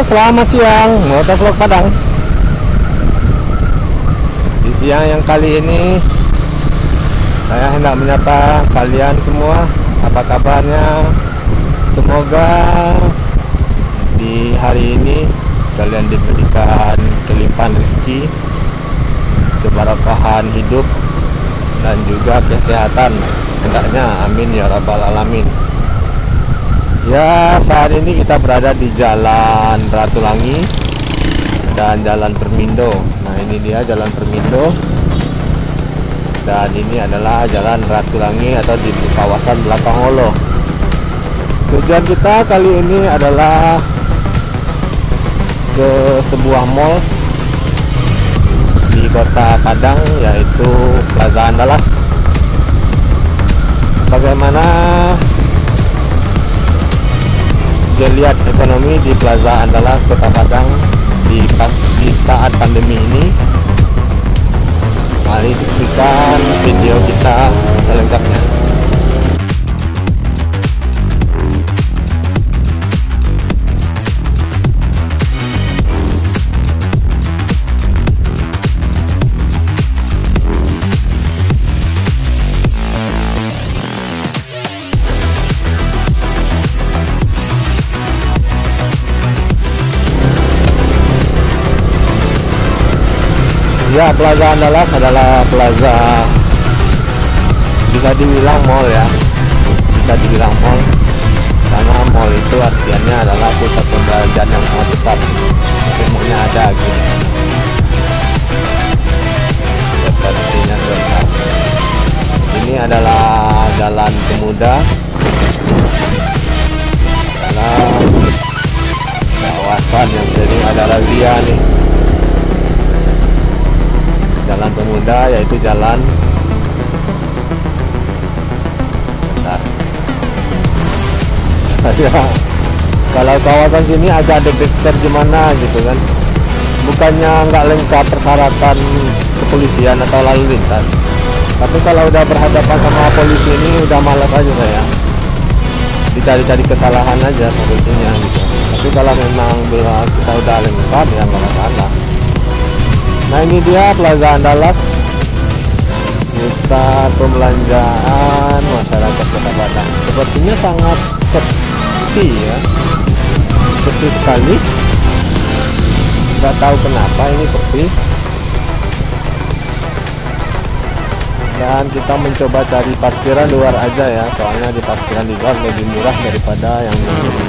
selamat siang, Motovlog Padang. Di siang yang kali ini saya hendak menyapa kalian semua. Apa kabarnya? Semoga di hari ini kalian diberikan kelimpahan rezeki, keberkahan hidup, dan juga kesehatan. Hendaknya amin ya rabbal alamin. Ya, saat ini kita berada di Jalan Ratulangi dan Jalan Permindo. Nah, ini dia Jalan Permindo. Dan ini adalah Jalan Ratulangi atau di kawasan belakang Holo. Tujuan kita kali ini adalah ke sebuah mall di Kota Padang, yaitu Plaza Andalas. Bagaimana geliat ekonomi di Plaza Andalas Kota Padang di saat pandemi ini? Mari saksikan video kita selengkapnya. Ya, Plaza Andalas adalah plaza, bisa dibilang mall ya, bisa dibilang mall, karena mall itu artinya adalah pusat perbelanjaan yang sangat besar, semuanya ada gitu. Sepertinya besar. Ini adalah Jalan Pemuda, adalah kawasan yang sering ada razia nih. Jalan Pemuda, yaitu jalan kalau kawasan sini agak deg-degan gimana gitu kan, bukannya nggak lengkap persyaratan kepolisian atau lalu lintas, tapi kalau udah berhadapan sama polisi ini udah malas aja saya, dicari-cari kesalahan aja solusinya gitu. Tapi kalau memang kita udah lengkap ya nggak masalah. Nah, ini dia Plaza Andalas, pusat pembelanjaan masyarakat Kota Padang. Sepertinya sangat sepi ya, sepi sekali. Nggak tahu kenapa ini sepi. Dan kita mencoba cari parkiran luar aja ya, soalnya di parkiran di luar lebih murah daripada yang di mall sini.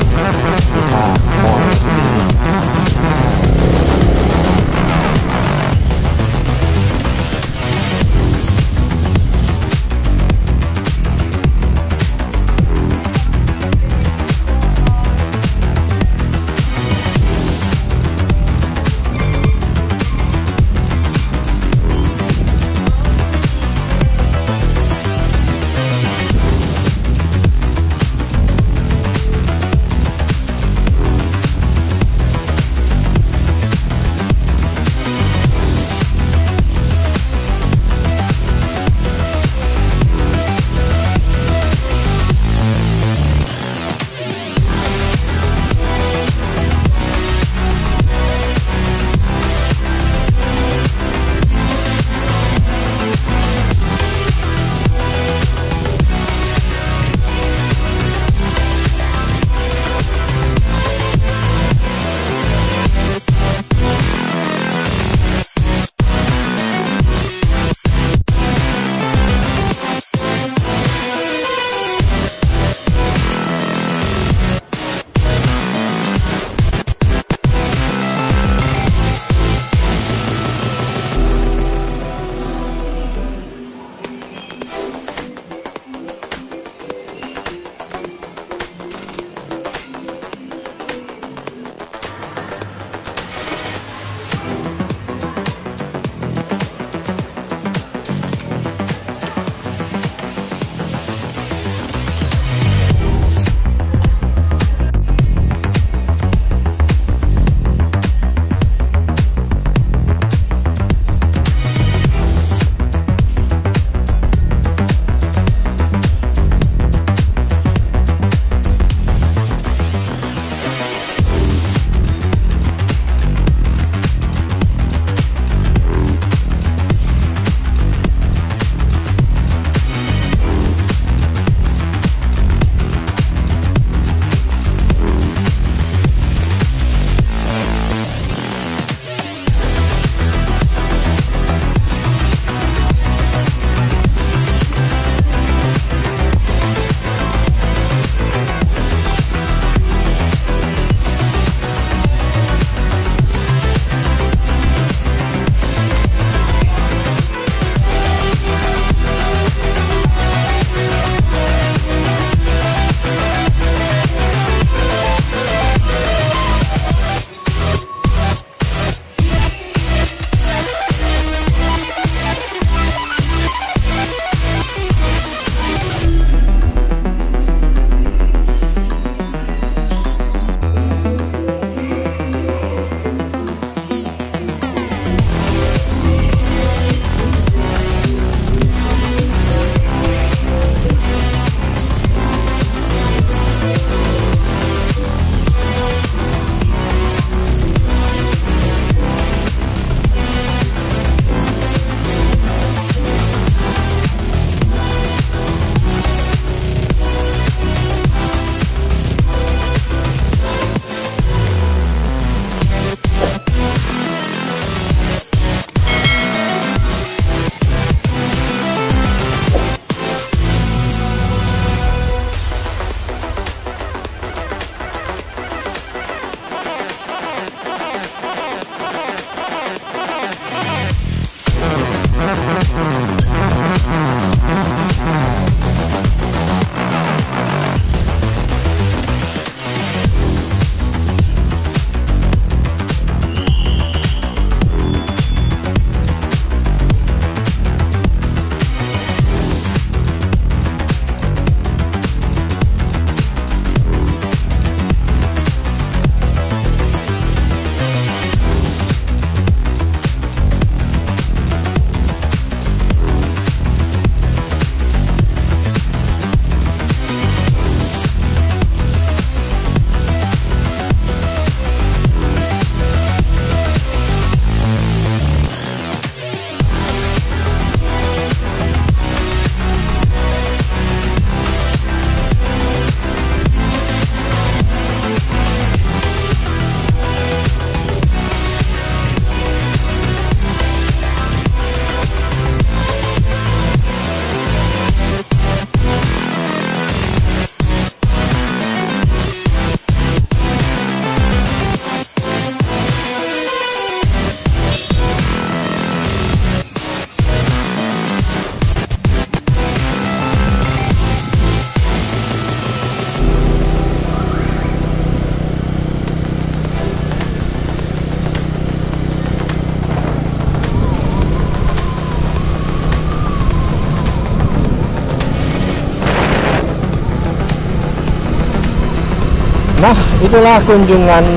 Nah, itulah kunjungan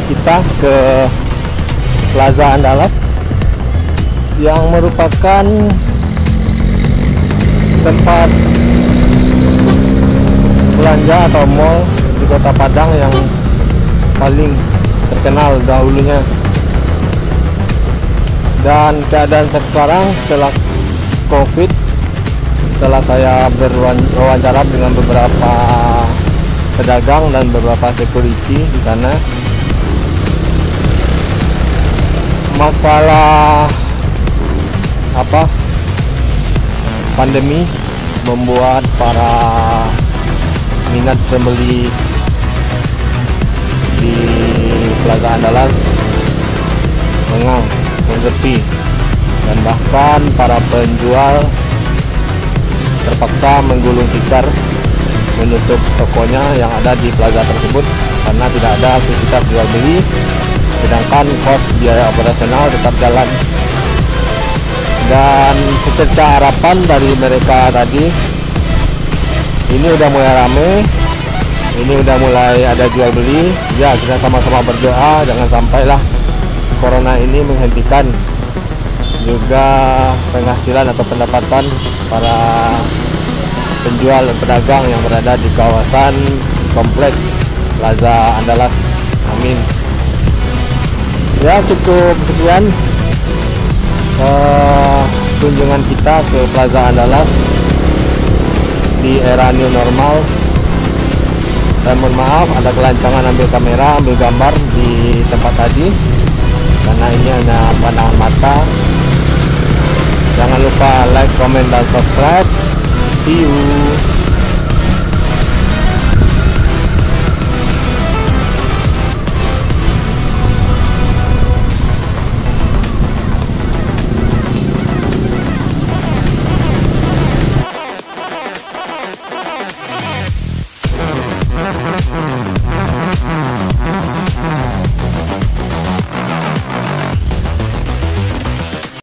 kita ke Plaza Andalas yang merupakan tempat belanja atau mall di Kota Padang yang paling terkenal dahulunya. Dan keadaan sekarang setelah COVID, setelah saya berwawancara dengan beberapa pedagang dan beberapa security di sana, masalah pandemi membuat para minat pembeli di Plaza Andalas lengang, menggepi, dan bahkan para penjual terpaksa menggulung tikar menutup tokonya yang ada di plaza tersebut karena tidak ada aktivitas jual beli, sedangkan kos biaya operasional tetap jalan. Dan secerca harapan dari mereka tadi, ini udah mulai rame, ini udah mulai ada jual beli. Ya, kita sama-sama berdoa jangan sampailah corona ini menghentikan juga penghasilan atau pendapatan para penjual dan pedagang yang berada di kawasan kompleks Plaza Andalas. Amin. Ya, cukup sekian kunjungan kita ke Plaza Andalas di era new normal. Saya mohon maaf ada kelancangan ambil kamera, ambil gambar di tempat tadi karena ini hanya pandangan mata. Jangan lupa like, comment, dan subscribe. See you.